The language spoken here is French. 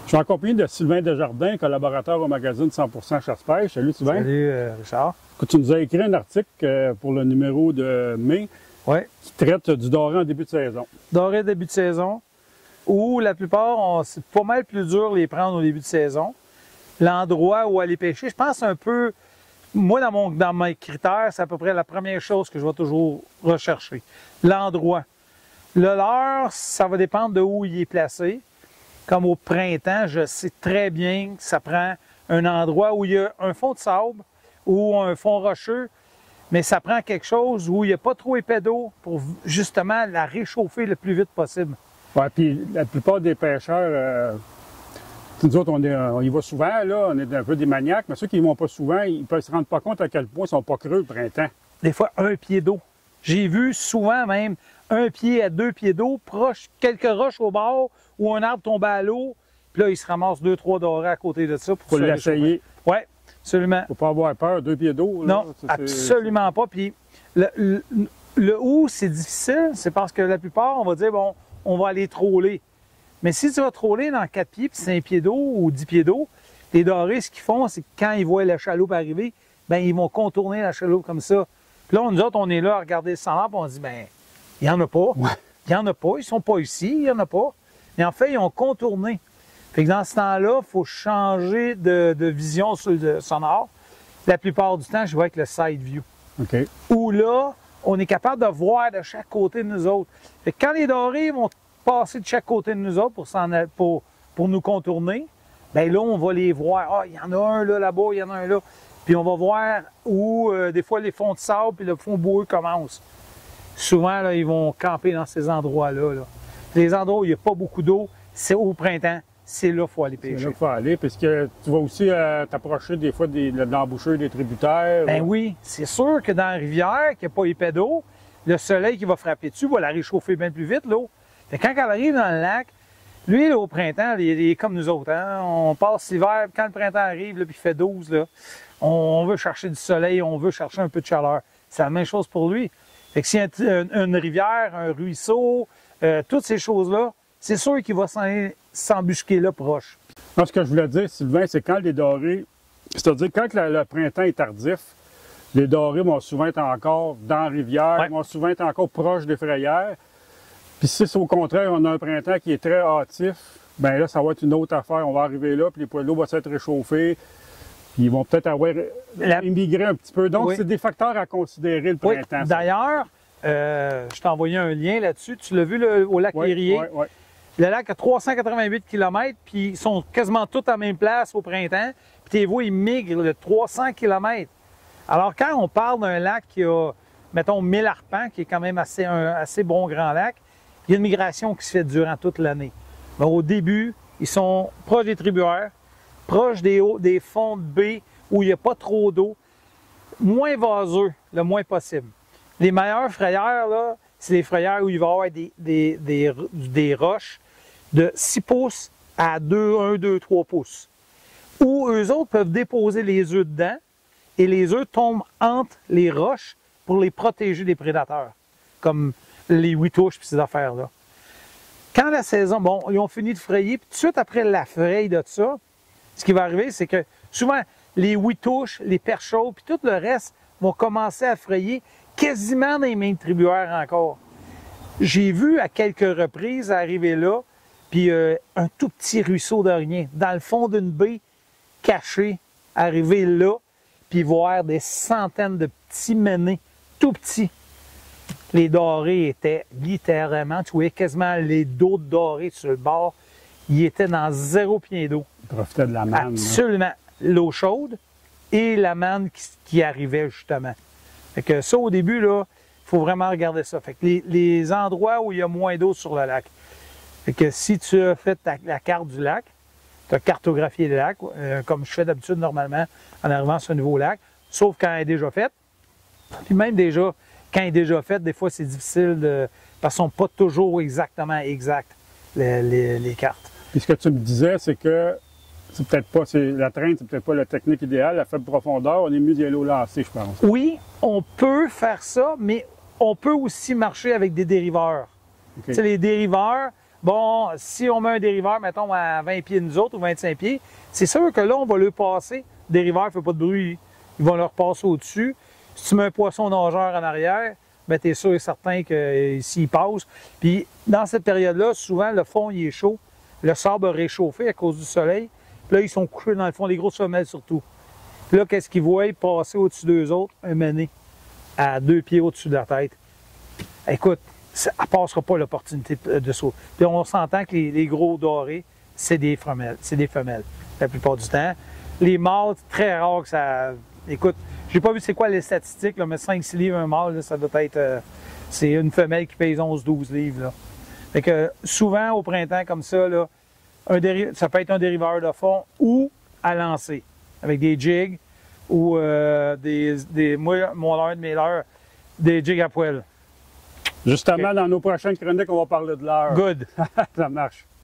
Je suis en compagnie de Sylvain Desjardins, collaborateur au magazine 100% Chasse-Pêche. Salut Sylvain. Salut Richard. Écoute, tu nous as écrit un article pour le numéro de mai qui traite du doré en début de saison. Doré début de saison, où la plupart, c'est pas mal plus dur de les prendre au début de saison. L'endroit où aller pêcher, je pense un peu, moi dans mes critères, c'est à peu près la première chose que je vais toujours rechercher. L'endroit. Le leurre, ça va dépendre de où il est placé. Comme au printemps, je sais très bien que ça prend un endroit où il y a un fond de sable ou un fond rocheux, mais ça prend quelque chose où il n'y a pas trop épais d'eau pour justement la réchauffer le plus vite possible. Oui, puis la plupart des pêcheurs, nous autres, on y va souvent, là, on est un peu des maniaques, mais ceux qui n'y vont pas souvent, ils ne se rendent pas compte à quel point ils ne sont pas creux le printemps. Des fois, un pied d'eau. J'ai vu souvent même 1 pied à 2 pieds d'eau, proche, quelques roches au bord, où un arbre tombe à l'eau, puis là, il se ramasse 2-3 dorés à côté de ça. Pour l'essayer. Oui, absolument. Il ne faut pas avoir peur, 2 pieds d'eau. Non, absolument pas. Puis le où c'est difficile, c'est parce que la plupart, on va dire, bon, on va aller troller. Mais si tu vas troller dans 4 pieds, puis 5 pieds d'eau ou 10 pieds d'eau, les dorés, ce qu'ils font, c'est que quand ils voient la chaloupe arriver, bien, ils vont contourner la chaloupe comme ça. Puis là, nous autres, on est là à regarder le standard, puis on se dit, bien, il n'y en a pas. Ouais. Il n'y en a pas. Ils ne sont pas ici, il n'y en a pas. Mais en fait, ils ont contourné. Fait que dans ce temps-là, il faut changer de vision sur le sonore. La plupart du temps, je vois avec le side view. OK. Où là, on est capable de voir de chaque côté de nous autres. Fait que quand les dorés vont passer de chaque côté de nous autres pour nous contourner, bien là, on va les voir. Ah, il y en a un là, là-bas, il y en a un là. Puis on va voir où, des fois, les fonds de sable et le fond boueux commencent. Souvent, là, ils vont camper dans ces endroits-là. Là. Les endroits où il n'y a pas beaucoup d'eau, c'est au printemps, c'est là qu'il faut aller pêcher. C'est là qu'il faut aller, parce que tu vas aussi t'approcher des fois de l'embouchure des tributaires. Ben oui, c'est sûr que dans la rivière, qu'il n'y a pas épais d'eau, le soleil qui va frapper dessus va la réchauffer bien plus vite, l'eau. Quand elle arrive dans le lac, lui, là, au printemps, il est comme nous autres. Hein? On passe l'hiver, quand le printemps arrive, là, puis il fait 12, là, on veut chercher du soleil, on veut chercher un peu de chaleur. C'est la même chose pour lui. Fait que s'il y a une rivière, un ruisseau, toutes ces choses-là, c'est sûr qu'il va s'embusquer là proche. Non, ce que je voulais dire, Sylvain, c'est quand les dorés, c'est-à-dire quand le printemps est tardif, les dorés vont souvent être encore dans la rivière, vont souvent être encore proches des frayères. Puis si c'est au contraire, on a un printemps qui est très hâtif, bien là, ça va être une autre affaire. On va arriver là, puis les poils d'eau vont s'être réchauffés. Ils vont peut-être avoir immigré un petit peu. Donc, c'est des facteurs à considérer le printemps. Oui. D'ailleurs, je t'ai envoyé un lien là-dessus. Tu l'as vu au lac Lérier? Oui. Le lac a 388 km, puis ils sont quasiment tous à la même place au printemps. Puis tu vois, ils migrent de 300 km. Alors, quand on parle d'un lac qui a, mettons, 1000 arpents, qui est quand même un assez bon grand lac, il y a une migration qui se fait durant toute l'année. Mais au début, ils sont proches des tribuaires, proche des fonds de baie où il n'y a pas trop d'eau, moins vaseux, le moins possible. Les meilleures frayères, là, c'est les frayères où il va y avoir des roches de 6 pouces à 1, 2, 3 pouces, où eux autres peuvent déposer les œufs dedans et les œufs tombent entre les roches pour les protéger des prédateurs, comme les huitouches et ces affaires-là. Quand la saison, bon, ils ont fini de frayer, puis tout de suite après la fraye de ça, ce qui va arriver, c'est que souvent, les huitouches, les perchauds, puis tout le reste vont commencer à frayer quasiment dans les mains de tribuaires encore. J'ai vu à quelques reprises arriver là, puis un tout petit ruisseau de rien, dans le fond d'une baie, caché, arriver là, puis voir des centaines de petits menés, tout petits. Les dorés étaient littéralement, tu voyais quasiment les dos de dorés sur le bord, ils étaient dans 0 pied d'eau. Ils profitaient de la manne. Absolument. L'eau chaude et la manne qui arrivait justement. Fait que ça, au début, là, il faut vraiment regarder ça. Fait que les endroits où il y a moins d'eau sur le lac. Fait que si tu as fait la carte du lac, tu as cartographié le lac, comme je fais d'habitude normalement en arrivant sur un nouveau lac, sauf quand elle est déjà faite. Puis même déjà, quand elle est déjà faite, des fois, c'est difficile parce qu'ils ne sont pas toujours exactement exacts, les cartes. Puis ce que tu me disais, c'est que c'est peut-être pas, la traîne, c'est peut-être pas la technique idéale, la faible profondeur, on est mieux d'y aller au lancer, je pense. Oui, on peut faire ça, mais on peut aussi marcher avec des dériveurs. Okay. Les dériveurs bon, si on met un dériveur, mettons, à 20 pieds de nous autres ou 25 pieds, c'est sûr que là, on va le passer. Le dériveur ne fait pas de bruit. Ils vont leur passer au-dessus. Si tu mets un poisson nageur en arrière, ben, tu es sûr et certain que s'il passe. Puis, dans cette période-là, souvent, le fond, il est chaud. Le sable a réchauffé à cause du soleil. Puis là, ils sont couchés dans le fond, les grosses femelles surtout. Puis là, qu'est-ce qu'ils voient passer au-dessus d'eux autres? Un mené à 2 pieds au-dessus de la tête. Écoute, elle ne passera pas l'opportunité de saut. Puis on s'entend que les gros dorés, c'est des femelles. C'est des femelles, la plupart du temps. Les mâles, très rare que ça... Écoute, j'ai pas vu c'est quoi les statistiques, là, mais 5-6 livres un mâle, là, ça doit être... c'est une femelle qui pèse 11-12 livres. Là. Fait que souvent, au printemps, comme ça, là, ça peut être un dériveur de fond ou à lancer, avec des jigs ou moi, mon leurre de mes leurres, des jigs à poêle. Justement, dans nos prochaines chroniques, on va parler de l'heure. Good. Ça marche.